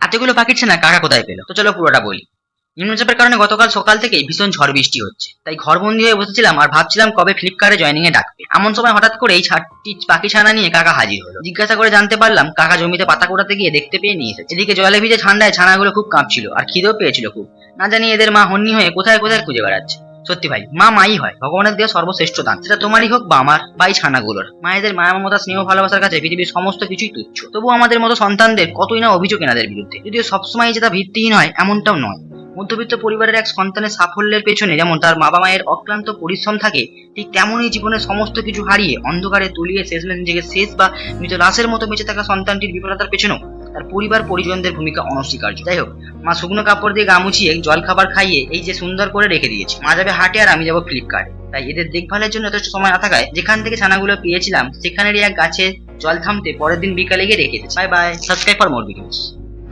এতগুলো পাখির ছানা কাকা কোথায় পেলো? তো চলো পুরোটা বলি। নিম্নচাপের কারণে গতকাল সকাল থেকেই ভীষণ ঝড় বৃষ্টি হচ্ছে, তাই ঘরবন্দি হয়ে বসেছিলাম আর ভাবছিলাম কবে ফ্লিপকার্টে জয়েনিং এ ডাকবে। এমন সময় হঠাৎ করে এই ছাদটি পাখি ছানা নিয়ে কাকা হাজির হলো। জিজ্ঞাসা করে জানতে পারলাম কাকা জমিতে পাতা কোড়াতে গিয়ে দেখতে পেয়ে নিয়ে এসেছে। এদিকে জলে ভিজে ঠান্ডায় ছানাগুলো খুব কাঁপছিল আর খিদেও পেয়েছিল খুব। না জানি এদের মা হন্যি হয়ে কোথায় কোথায় খুঁজে বেড়াচ্ছে। সত্যি ভাই, মা মাই হয়, ভগবানের দেওয়া সর্বশ্রেষ্ঠ দান। সেটা তোমারই হোক বা আমার বা এই ছানাগুলোর। মায়েদের মায়া মমতা স্নেহ ভালোবাসার কাছে পৃথিবীর সমস্ত কিছুই তুচ্ছ। তবু আমাদের মতো সন্তানদের কতই না অভিযোগ এনাদের বিরুদ্ধে, যদিও সবসময় যেটা ভিত্তিহীন হয় এমনটাও নয়। মধ্যবিত্ত পরিবারের এক সন্তানের সাফল্যের পেছনে যেমন তার বাবা মায়ের অক্লান্ত পরিশ্রম থাকে, ঠিক তেমনই জীবনের সমস্ত কিছু হারিয়ে অন্ধকারে তলিয়ে শেষমেশ নিজেকে শেষ বা মৃত লাশের মতো বেঁচে থাকা সন্তানটির বিফলতার পেছনেও তার পরিবার পরিজনদের ভূমিকা অনস্বীকার্য। যাই হোক, মা শুকনো কাপড় দিয়ে গা মুছিয়ে জল খাবার খাইয়ে এই যে সুন্দর করে রেখে দিয়েছে। মা যাবে হাটে আর আমি যাবো ফ্লিপকার্টে। তাই এদের দেখভালের জন্য যথেষ্ট সময় না থাকায় যেখান থেকে ছানাগুলো পেয়েছিলাম সেখানেরই এক গাছে জল থামতে পরের দিন বিকালে গিয়ে রেখে দিয়েছি। Bye bye, subscribe for more videos.